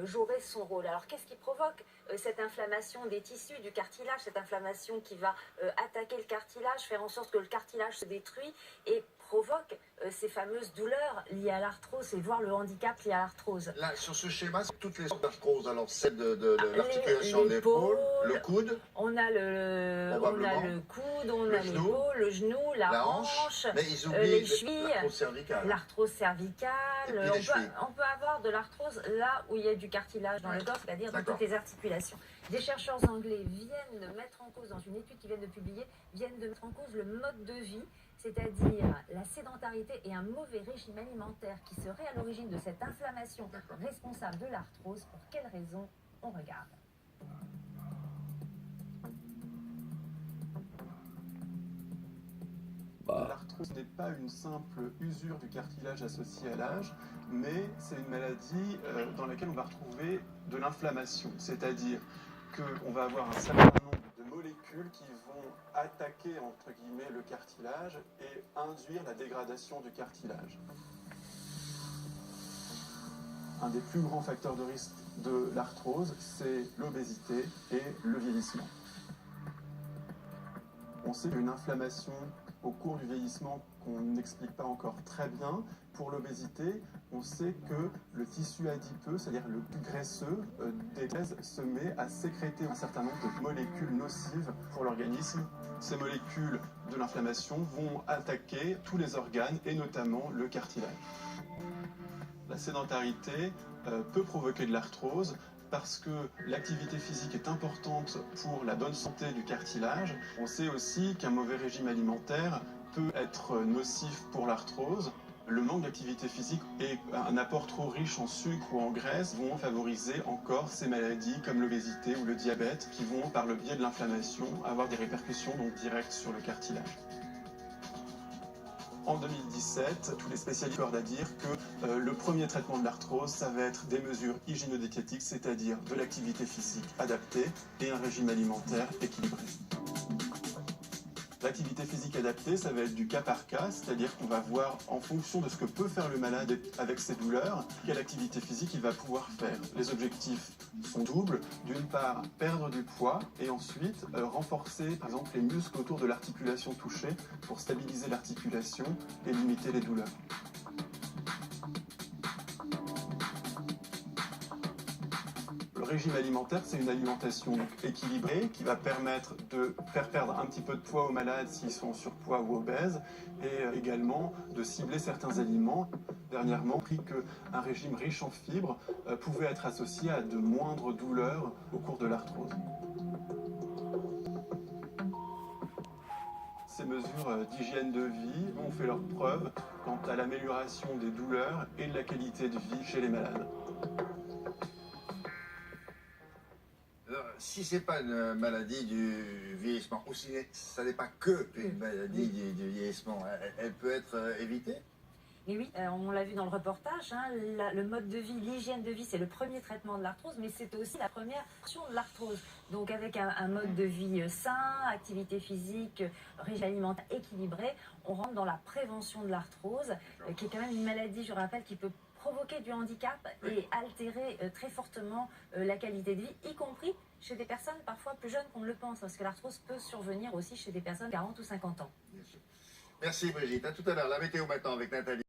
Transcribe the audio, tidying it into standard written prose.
jouerait son rôle. Alors qu'est-ce qui provoque cette inflammation des tissus, du cartilage, cette inflammation qui va attaquer le cartilage, faire en sorte que le cartilage se détruit et provoque ces fameuses douleurs liées à l'arthrose et voire le handicap lié à l'arthrose. Là, sur ce schéma, c'est toutes les sortes d'arthrose. Alors, celle de l'articulation de l'épaule, le coude, on a le coude, on a genou, l'épaule, le genou, la hanche, mais ils les oublient chevilles, l'arthrose cervicale. l'arthrose cervicale. On peut avoir de l'arthrose là où il y a du cartilage dans le corps, c'est-à-dire dans toutes les articulations. Des chercheurs anglais viennent de mettre en cause, dans une étude qu'ils viennent de publier, viennent de mettre en cause le mode de vie, c'est-à-dire la sédentarité et un mauvais régime alimentaire qui serait à l'origine de cette inflammation responsable de l'arthrose. Pour quelles raisons? On regarde. L'arthrose n'est pas une simple usure du cartilage associée à l'âge, mais c'est une maladie dans laquelle on va retrouver de l'inflammation, c'est-à-dire qu'on va avoir un certain nombre de molécules qui vont attaquer entre guillemets le cartilage et induire la dégradation du cartilage. Un des plus grands facteurs de risque de l'arthrose, c'est l'obésité et le vieillissement. On sait qu'une inflammation au cours du vieillissement qu'on n'explique pas encore très bien. Pour l'obésité, on sait que le tissu adipeux, c'est-à-dire le graisseux des graisses, se met à sécréter un certain nombre de molécules nocives pour l'organisme. Ces molécules de l'inflammation vont attaquer tous les organes et notamment le cartilage. La sédentarité peut provoquer de l'arthrose parce que l'activité physique est importante pour la bonne santé du cartilage. On sait aussi qu'un mauvais régime alimentaire peut être nocif pour l'arthrose. Le manque d'activité physique et un apport trop riche en sucre ou en graisse vont favoriser encore ces maladies comme l'obésité ou le diabète qui vont, par le biais de l'inflammation, avoir des répercussions donc directes sur le cartilage. En 2017, tous les spécialistes accordent à dire que le premier traitement de l'arthrose, ça va être des mesures hygiéno-diététiques, c'est-à-dire de l'activité physique adaptée et un régime alimentaire équilibré. L'activité physique adaptée, ça va être du cas par cas, c'est-à-dire qu'on va voir en fonction de ce que peut faire le malade avec ses douleurs, quelle activité physique il va pouvoir faire. Les objectifs sont doubles. D'une part, perdre du poids et ensuite renforcer par exemple les muscles autour de l'articulation touchée pour stabiliser l'articulation et limiter les douleurs. Le régime alimentaire, c'est une alimentation équilibrée qui va permettre de faire perdre un petit peu de poids aux malades s'ils sont en surpoids ou obèses et également de cibler certains aliments. Dernièrement, on a appris qu'un régime riche en fibres pouvait être associé à de moindres douleurs au cours de l'arthrose. Ces mesures d'hygiène de vie ont fait leurs preuves quant à l'amélioration des douleurs et de la qualité de vie chez les malades. Si ce n'est pas une maladie du vieillissement, ou si ça n'est pas que une maladie du vieillissement, elle peut être évitée? Et oui, on l'a vu dans le reportage, hein, le mode de vie, l'hygiène de vie, c'est le premier traitement de l'arthrose, mais c'est aussi la première action de l'arthrose. Donc avec un mode de vie sain, activité physique, régime alimentaire équilibré, on rentre dans la prévention de l'arthrose, qui est quand même une maladie, je rappelle, qui peut provoquer du handicap et altérer très fortement la qualité de vie, y compris chez des personnes parfois plus jeunes qu'on ne le pense, parce que l'arthrose peut survenir aussi chez des personnes de 40 ou 50 ans. Merci Brigitte, à tout à l'heure. La météo maintenant avec Nathalie.